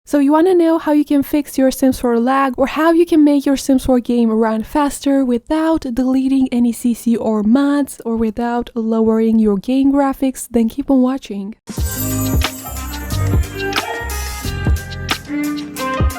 So you want to know how you can fix your Sims 4 lag or how you can make your Sims 4 game run faster without deleting any CC or mods or without lowering your game graphics? Then keep on watching.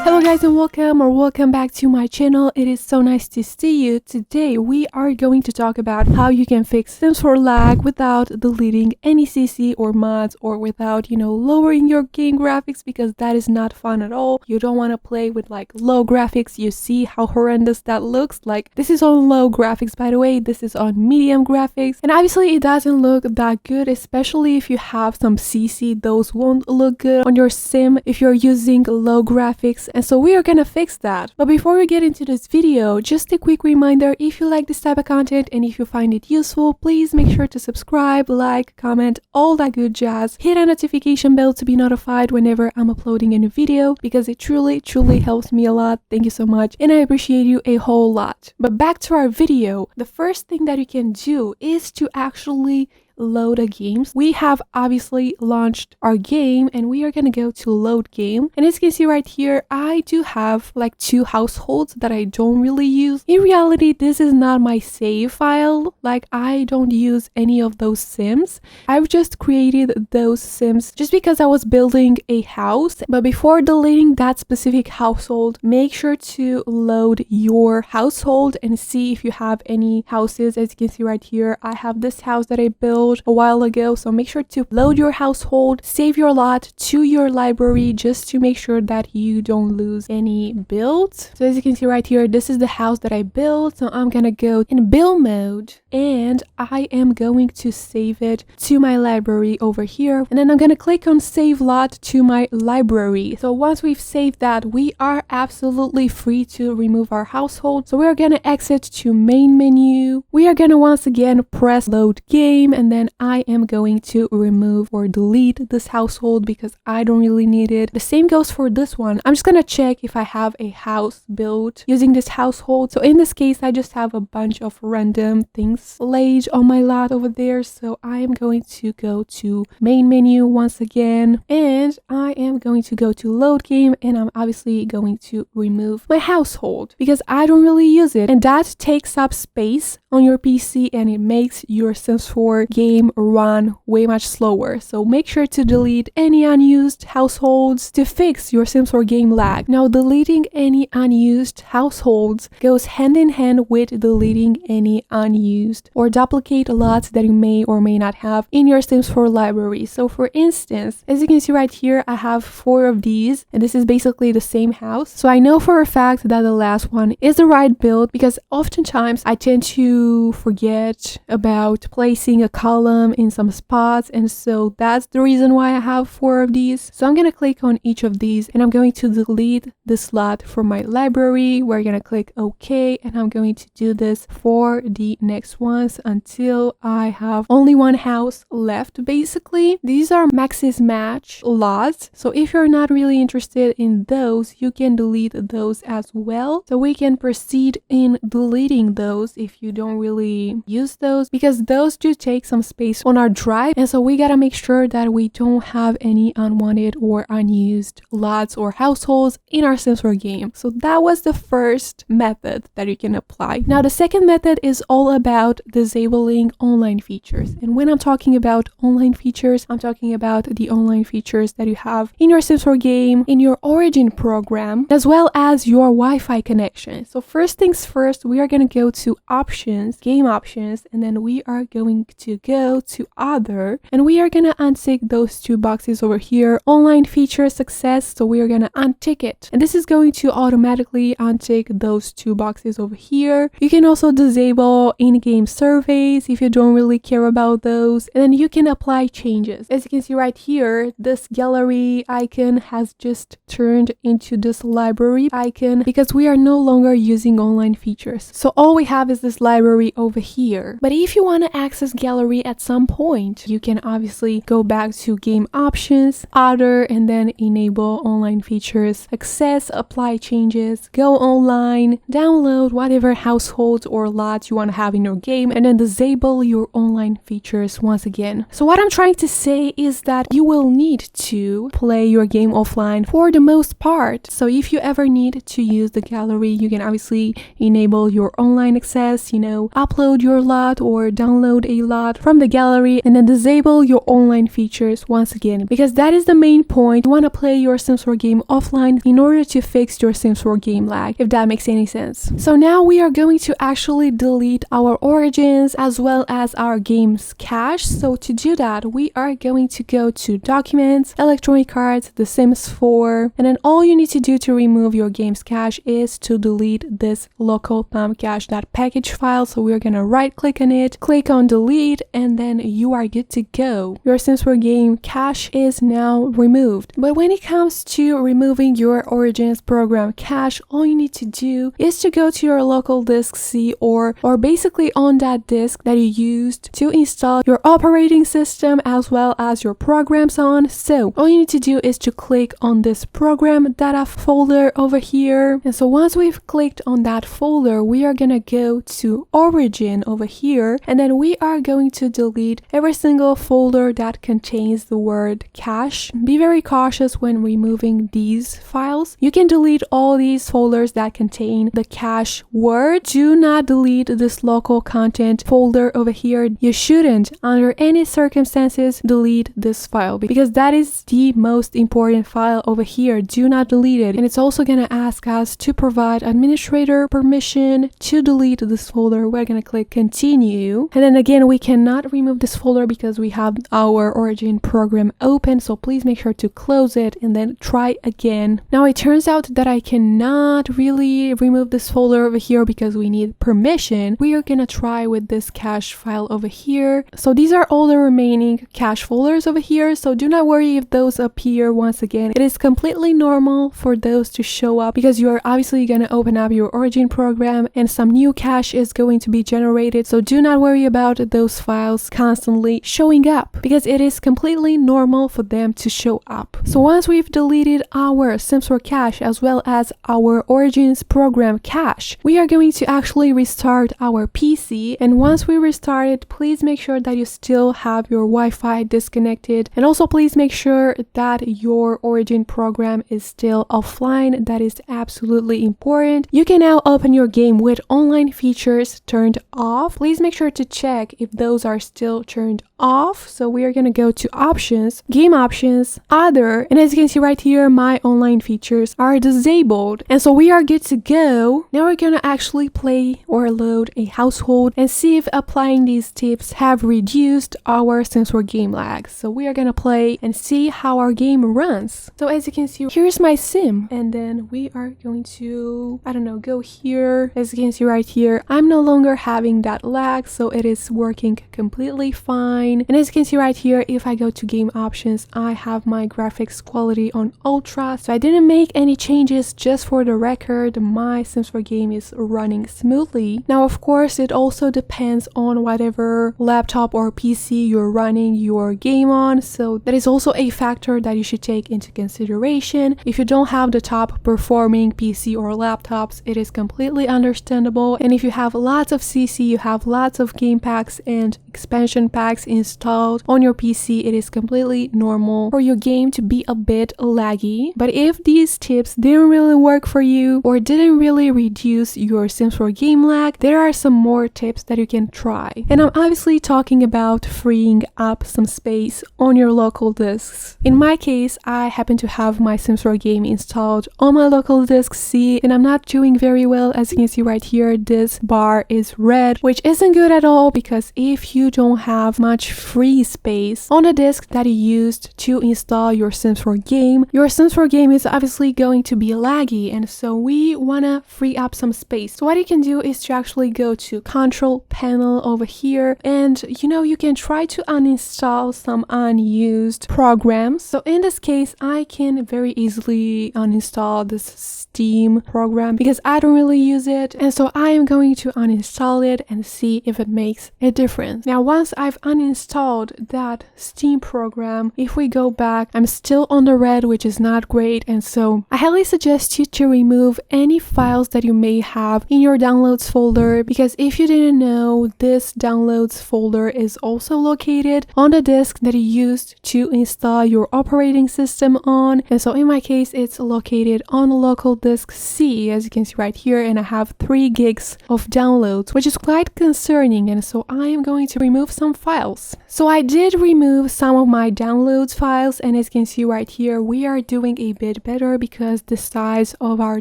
Hello guys and welcome back to my channel. It is so nice to see you. Today we are going to talk about how you can fix Sims 4 lag without deleting any CC or mods or without, lowering your game graphics, because that is not fun at all. You don't want to play with like low graphics. You see how horrendous that looks. Like, this is on low graphics, by the way. This is on medium graphics, and obviously it doesn't look that good, especially if you have some CC. Those won't look good on your sim if you're using low graphics. And so we are gonna fix that. But before we get into this video, just a quick reminder: if you like this type of content and if you find it useful, please make sure to subscribe, like, comment, all that good jazz. Hit a notification bell to be notified whenever I'm uploading a new video, because it truly helps me a lot. Thank you so much, and I appreciate you a whole lot. But back to our video. The first thing that you can do is to actually load a game. We have obviously launched our game and we are gonna go to load game, and as you can see right here, I do have like 2 households that I don't really use. In reality, this is not my save file. Like, I don't use any of those sims. I've just created those sims just because I was building a house. But before deleting that specific household, make sure to load your household and see if you have any houses. As you can see right here, I have this house that I built a while ago, so make sure to load your household, save your lot to your library just to make sure that you don't lose any builds. So as you can see right here, this is the house that I built. So I'm gonna go in build mode and I am going to save it to my library over here, and then I'm gonna click on save lot to my library. So once we've saved that, we are absolutely free to remove our household. So we're gonna exit to main menu. We are gonna once again press load game, and then I am going to remove or delete this household because I don't really need it. The same goes for this one. I'm just gonna check if I have a house built using this household. So in this case, I just have a bunch of random things laid on my lot over there. So I am going to go to main menu once again, and I am going to go to load game, and I'm obviously going to remove my household because I don't really use it, and that takes up space on your PC and it makes your Sims 4 game run way much slower. So make sure to delete any unused households to fix your Sims 4 game lag. Now, deleting any unused households goes hand in hand with deleting any unused or duplicate lots that you may or may not have in your Sims 4 library. So for instance, as you can see right here, I have 4 of these, and this is basically the same house. So I know for a fact that the last one is the right build, because oftentimes I tend to forget about placing a column in some spots, and so that's the reason why I have 4 of these. So I'm gonna click on each of these and I'm going to delete the slot from my library. We're gonna click OK, and I'm going to do this for the next ones until I have only one house left. Basically, these are maxis match lots, so if you're not really interested in those, you can delete those as well. So we can proceed in deleting those if you don't really use those, because those do take some space on our drive, and so we gotta make sure that we don't have any unwanted or unused lots or households in our Sims 4 game. So that was the first method that you can apply. Now the second method is all about disabling online features, and when I'm talking about online features, I'm talking about the online features that you have in your Sims 4 game, in your origin program, as well as your Wi-Fi connection. So first things first, we are gonna go to options, game options, and then we are going to go to other, and we are gonna untick those 2 boxes over here, online feature success. So we are gonna untick it, and this is going to automatically untick those 2 boxes over here. You can also disable in-game surveys if you don't really care about those, and then you can apply changes. As you can see right here, this gallery icon has just turned into this library icon because we are no longer using online features. So all we have is this library over here. But if you want to access gallery gallery at some point. You can obviously go back to game options, other, and then enable online features, access, apply changes, go online, download whatever households or lots you want to have in your game, and then disable your online features once again. So what I'm trying to say is that you will need to play your game offline for the most part. So if you ever need to use the gallery, you can obviously enable your online access, upload your lot or download a lot from the gallery, and then disable your online features once again, because that is the main point. You want to play your Sims 4 game offline in order to fix your Sims 4 game lag, if that makes any sense. So now we are going to actually delete our origins as well as our game's cache. So to do that, we are going to go to Documents, Electronic Arts, The Sims 4, and then all you need to do to remove your game's cache is to delete this local thumb cache.package file. So we're gonna right click on it, click on delete, and then you are good to go. Your Sims 4 game cache is now removed. But when it comes to removing your Origins program cache, all you need to do is to go to your local disk C or basically on that disk that you used to install your operating system as well as your programs on. So all you need to do is to click on this program data folder over here. And so once we've clicked on that folder, we are gonna go to Origin over here, and then we are going to delete every single folder that contains the word cache. Be very cautious when removing these files. You can delete all these folders that contain the cache word. Do not delete this local content folder over here. You shouldn't, under any circumstances, delete this file because that is the most important file over here. Do not delete it. And it's also going to ask us to provide administrator permission to delete this folder. We're going to click continue. And then again, we cannot remove this folder because we have our Origin program open. So please make sure to close it and then try again. Now it turns out that I cannot really remove this folder over here because we need permission. We are going to try with this cache file over here. So these are all the remaining cache folders over here. So do not worry if those appear once again. It is completely normal for those to show up because you are obviously going to open up your Origin program and some new cache is going to be generated. So do not worry about those files constantly showing up because it is completely normal for them to show up. So once we've deleted our Sims 4 cache as well as our Origins program cache, we are going to actually restart our PC. And once we restart it, please make sure that you still have your Wi-Fi disconnected, and also please make sure that your Origin program is still offline. That is absolutely important. You can now open your game with online features turned off. Please make sure to check if those are still turned off. So we are going to go to options, game options, other, and as you can see right here, my online features are disabled. And so we are good to go. Now we're going to actually play or load a household and see if applying these tips have reduced our Sims 4 game lag. So we are going to play and see how our game runs. So as you can see, here's my sim, and then we are going to, go here. As you can see right here, I'm no longer having that lag, so it is working completely fine. And as you can see right here, if I go to game options, I have my graphics quality on ultra, so I didn't make any changes. Just for the record, my Sims 4 game is running smoothly. Now of course it also depends on whatever laptop or PC you're running your game on, so that is also a factor that you should take into consideration. If you don't have the top performing PC or laptops, it is completely understandable. And if you have lots of CC, you have lots of game packs and expansion packs installed on your PC, it is completely normal for your game to be a bit laggy. But if these tips didn't really work for you or didn't really reduce your Sims 4 game lag, there are some more tips that you can try. And I'm obviously talking about freeing up some space on your local disks. In my case, I happen to have my Sims 4 game installed on my local disk C, and I'm not doing very well. As you can see right here, this bar is red, which isn't good at all because if you don't have much much free space on the disk that you used to install your Sims 4 game. Your Sims 4 game is obviously going to be laggy, and so we want to free up some space. So what you can do is to actually go to Control Panel over here, and you can try to uninstall some unused programs. So in this case, I can very easily uninstall this Steam program because I don't really use it, and so I am going to uninstall it and see if it makes a difference. Now once I've uninstalled that Steam program, if we go back, I'm still on the red, which is not great, and so I highly suggest you to remove any files that you may have in your downloads folder, because if you didn't know, this downloads folder is also located on the disk that you used to install your operating system on, and so in my case it's located on local disk C, as you can see right here, and I have 3 gigs of downloads, which is quite concerning, and so I am going to remove some files. So I did remove some of my downloads files, and as you can see right here, we are doing a bit better because the size of our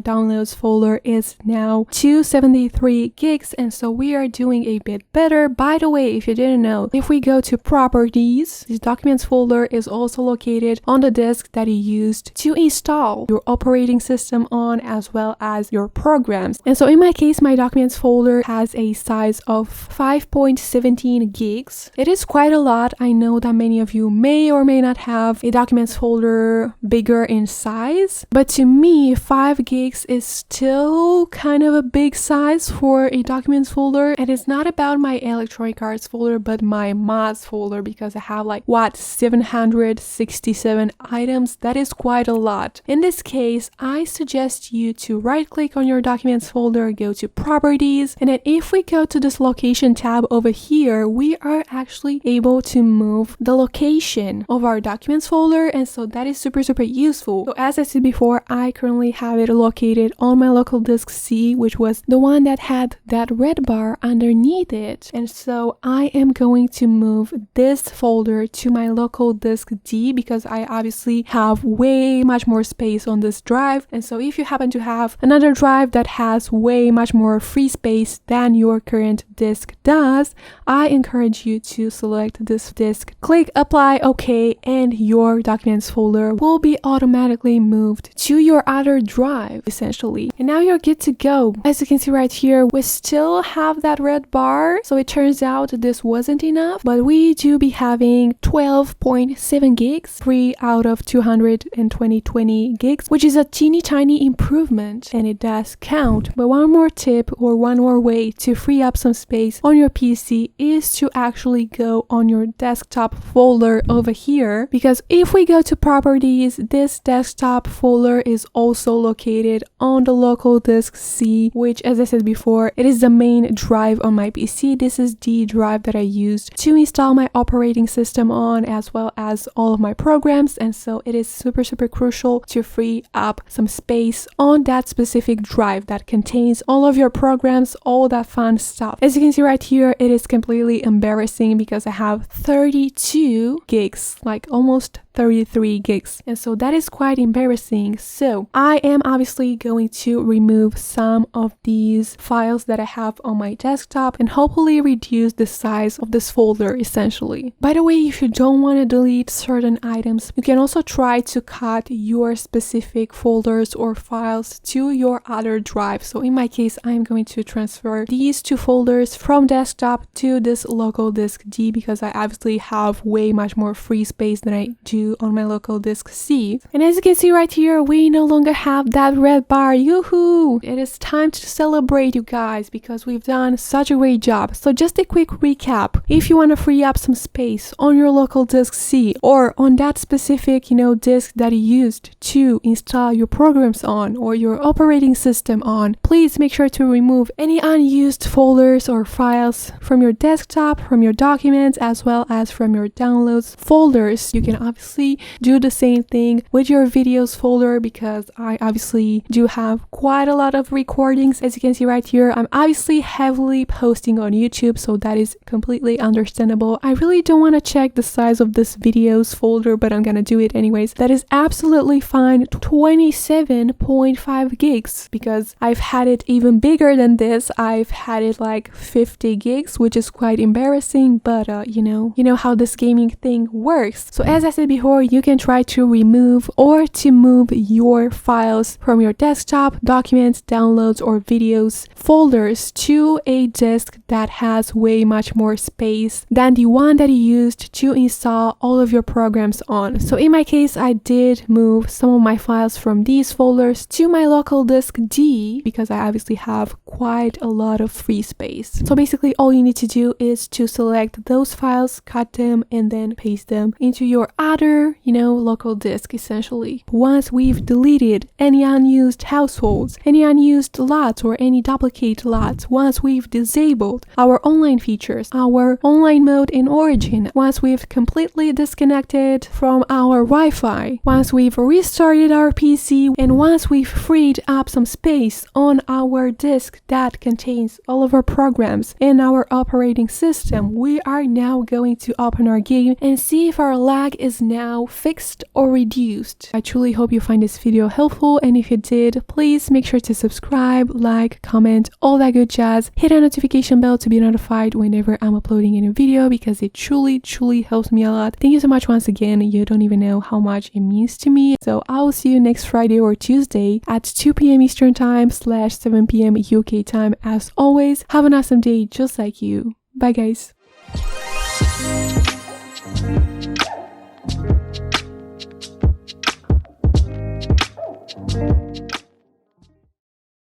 downloads folder is now 273 gigs, and so we are doing a bit better. By the way, if you didn't know, if we go to properties, this documents folder is also located on the disk that you used to install your operating system on, as well as your programs. And so in my case, my documents folder has a size of 5.17 gigs. It is quite a lot. I know that many of you may or may not have a documents folder bigger in size, but to me 5 gigs is still kind of a big size for a documents folder. And it's not about my electronic arts folder, but my mods folder, because I have 767 items. That is quite a lot. In this case, I suggest you to right click on your documents folder, go to properties, and then if we go to this location tab over here, we are actually able to move the location of our documents folder, and so that is super useful. So as I said before, I currently have it located on my local disk C, which was the one that had that red bar underneath it, and so I am going to move this folder to my local disk D because I obviously have way much more space on this drive. And so if you happen to have another drive that has way much more free space than your current disk does, I encourage you to select this disk, click apply, OK, and your documents folder will be automatically moved to your other drive essentially. And now you're good to go. As you can see right here, we still have that red bar, so it turns out this wasn't enough, but we do be having 12.7 gigs, 3 out of 220 gigs, which is a teeny tiny improvement, and it does count. But one more tip, or one more way to free up some space on your PC, is to actually go on your desktop folder over here, because if we go to properties, this desktop folder is also located on the local disk C, which, as I said before, it is the main drive on my PC. This is the drive that I used to install my operating system on, as well as all of my programs, and so it is super crucial to free up some space on that specific drive that contains all of your programs, all that fun stuff. As you can see right here, it is completely embarrassing because I have 32 gigs, almost 33 gigs, and so that is quite embarrassing. So I am obviously going to remove some of these files that I have on my desktop and hopefully reduce the size of this folder essentially. By the way, if you don't want to delete certain items, you can also try to cut your specific folders or files to your other drive. So in my case, I'm going to transfer these 2 folders from desktop to this local disk D because I obviously have way much more free space than I do on my local disk C. And as you can see right here, we no longer have that red bar. Yoo-hoo! It is time to celebrate, you guys, because we've done such a great job. So just a quick recap. If you want to free up some space on your local disk C, or on that specific, disk that you used to install your programs on or your operating system on, please make sure to remove any unused folders or files from your desktop, from your documents, as well as from your downloads folders. You can obviously obviously do the same thing with your videos folder, because I obviously do have quite a lot of recordings. As you can see right here, I'm obviously heavily posting on YouTube, so that is completely understandable. I really don't want to check the size of this videos folder, but I'm gonna do it anyways. That is absolutely fine. 27.5 gigs, because I've had it even bigger than this. I've had it like 50 gigs, which is quite embarrassing, but you know how this gaming thing works. So as I said before, you can try to remove or to move your files from your desktop, documents, downloads, or videos folders to a disk that has way much more space than the one that you used to install all of your programs on. So in my case, I did move some of my files from these folders to my local disk D, because I obviously have quite a lot of free space. So basically all you need to do is to select those files, cut them, and then paste them into your other, local disk essentially. Once we've deleted any unused households, any unused lots, or any duplicate lots, once we've disabled our online features, our online mode in Origin, once we've completely disconnected from our Wi-Fi, once we've restarted our PC, and once we've freed up some space on our disk that contains all of our programs and our operating system, we are now going to open our game and see if our lag is now fixed or reduced. I truly hope you find this video helpful, and if you did, please make sure to subscribe, like, comment, all that good jazz. Hit a notification bell to be notified whenever I'm uploading a new video, because it truly helps me a lot. Thank you so much once again. You don't even know how much it means to me. So I will see you next Friday or Tuesday at 2 p.m. Eastern time / 7 p.m. UK time. As always, have an awesome day just like you. Bye guys.